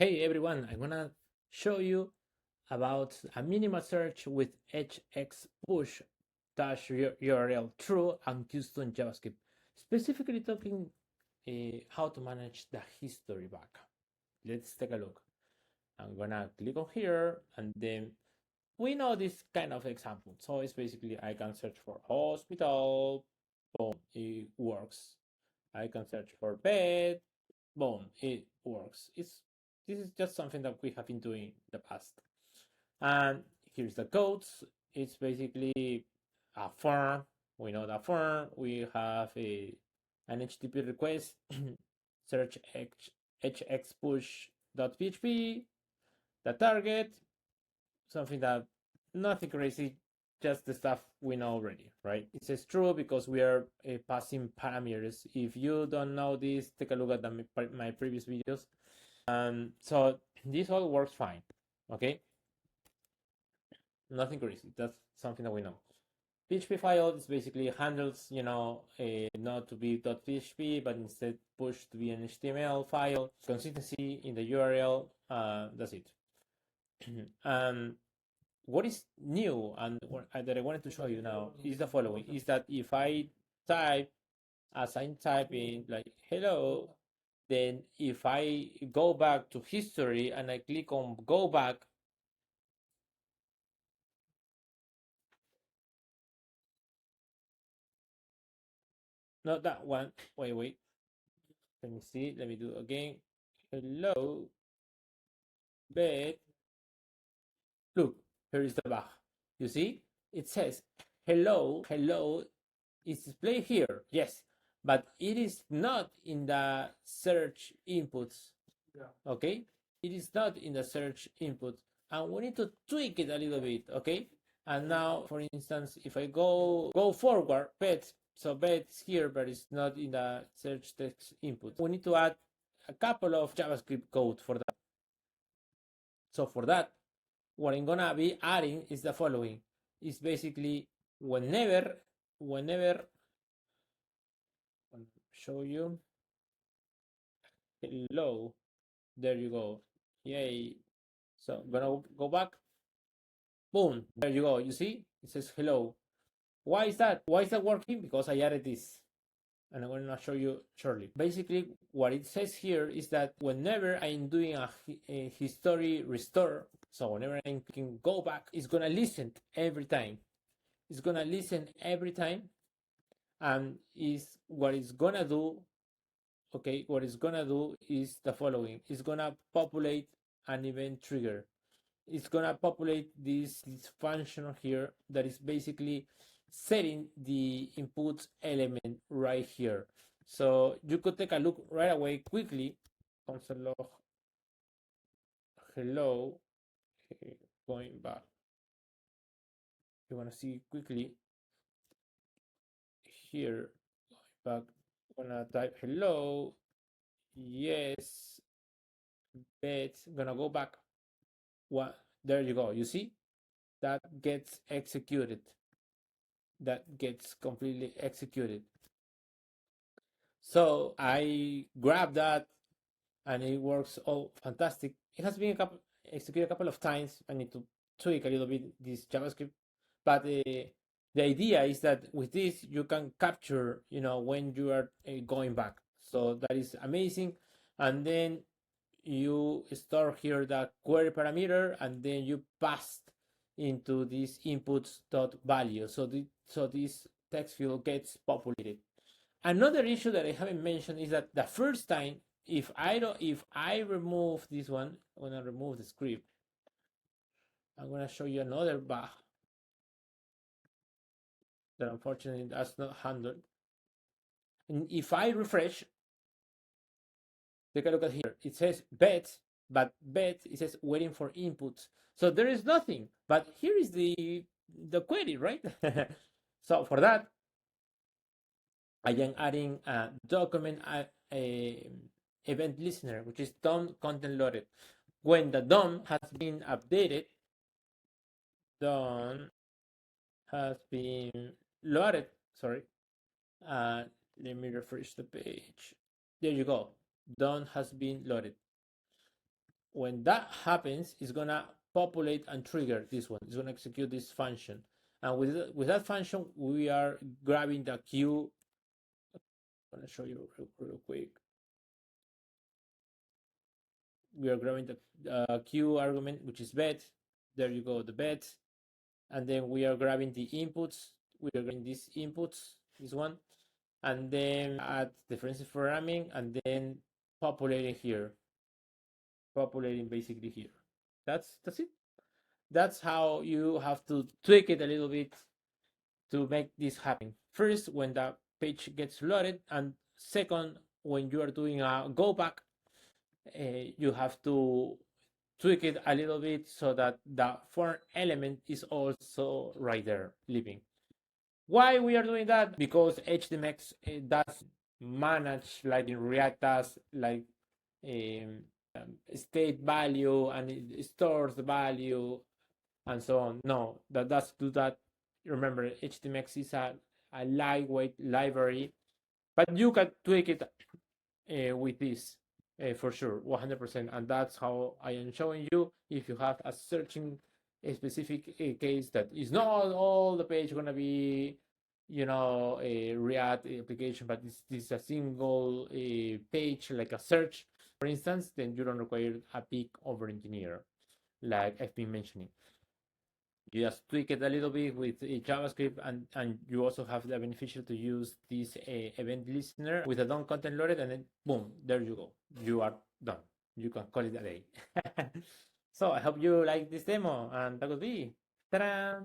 Hey everyone, I'm gonna show you about a minimal search with hxpush-urltrue and Keystone JavaScript. Specifically talking how to manage the history back. Let's take a look. I'm gonna click on here and then we know this kind of example. So it's basically I can search for hospital, boom, it works. I can search for bed, boom, it works. This is just something that we have been doing in the past. And here's the codes. It's basically a form. We know the form. We have an HTTP request, search hxpush.php, the target, something that nothing crazy, just the stuff we know already, right? It says true because we are passing parameters. If you don't know this, take a look at my previous videos. So this all works fine, okay? Nothing crazy. That's something that we know. PHP file is basically handles, not to be .php, but instead push to be an HTML file. Consistency in the URL. That's it. What is new and that I wanted to show you now is the following: is that if I type as I'm typing like hello, then if I go back to history and I click on go back, not that one, wait, let me see, let me do it again. Hello, bed. Look, here is the bug. You see, it says hello is displayed here, yes, but it is not in the search inputs. Okay, it is not in the search input, and we need to tweak it a little bit. Okay, and now for instance, if I go forward, pets, so pets here, but it's not in the search text input. We need to add a couple of JavaScript code for that. So for that, what I'm gonna be adding is the following: is basically whenever I'll show you hello, there you go, yay. So I'm gonna go back, boom, there you go. You see, it says hello. Why is that working? Because I added this, and I'm gonna show you shortly. Basically, what it says here is that whenever I'm doing a history restore, so whenever I'm clicking go back, it's gonna listen every time. It's gonna listen every time, and is what it's gonna do. Okay, what it's gonna do is the following: it's gonna populate an event trigger. It's gonna populate this function here that is basically setting the input element right here. So you could take a look right away quickly. Console log hello, going back. You wanna see quickly here, going back. Gonna type hello, yes, it's gonna go back. What? There you go. You see, that gets executed. That gets completely executed. So I grabbed that and it works all fantastic. It has been executed a couple of times. I need to tweak a little bit this JavaScript, but the idea is that with this you can capture, when you are going back. So that is amazing. And then you store here the query parameter, and then you pass into this inputs dot value. So this text field gets populated. Another issue that I haven't mentioned is that the first time, if I remove this one, I'm gonna remove the script. I'm gonna show you another bug that unfortunately that's not handled. And if I refresh, take a look at here. It says bet, but bet it says waiting for inputs. So there is nothing. But here is the query, right? So for that, I am adding a document event listener, which is DOM content loaded. When the DOM has been updated, DOM has been loaded. Sorry. Let me refresh the page. There you go. DOM has been loaded. when that happens, it's gonna populate and trigger this one. It's gonna execute this function, and with that function, we are grabbing the queue. I'm gonna show you real quick. We are grabbing the queue argument, which is bet. There you go, the bet, and then we are grabbing the inputs. We are grabbing these inputs, this one, and then add differential programming, and then populating here, populating basically here. That's it. That's how you have to tweak it a little bit to make this happen. First, when the page gets loaded, and second, when you are doing a go back, you have to tweak it a little bit so that the foreign element is also right there living. Why we are doing that? Because HTMX does manage, like in React does, like state value, and it stores the value and so on. No, that does do that. Remember, HTMX is a lightweight library, but you can tweak it with this for sure, 100%. And that's how I am showing you. If you have a searching a specific case that is not all the page going to be, a React application, but this a single page, like a search, for instance, then you don't require a big over engineer, like I've been mentioning. You just tweak it a little bit with JavaScript, and you also have the beneficial to use this event listener with a done content loaded, and then boom, there you go. You are done. You can call it a day. So I hope you like this demo, and that would be ta-da!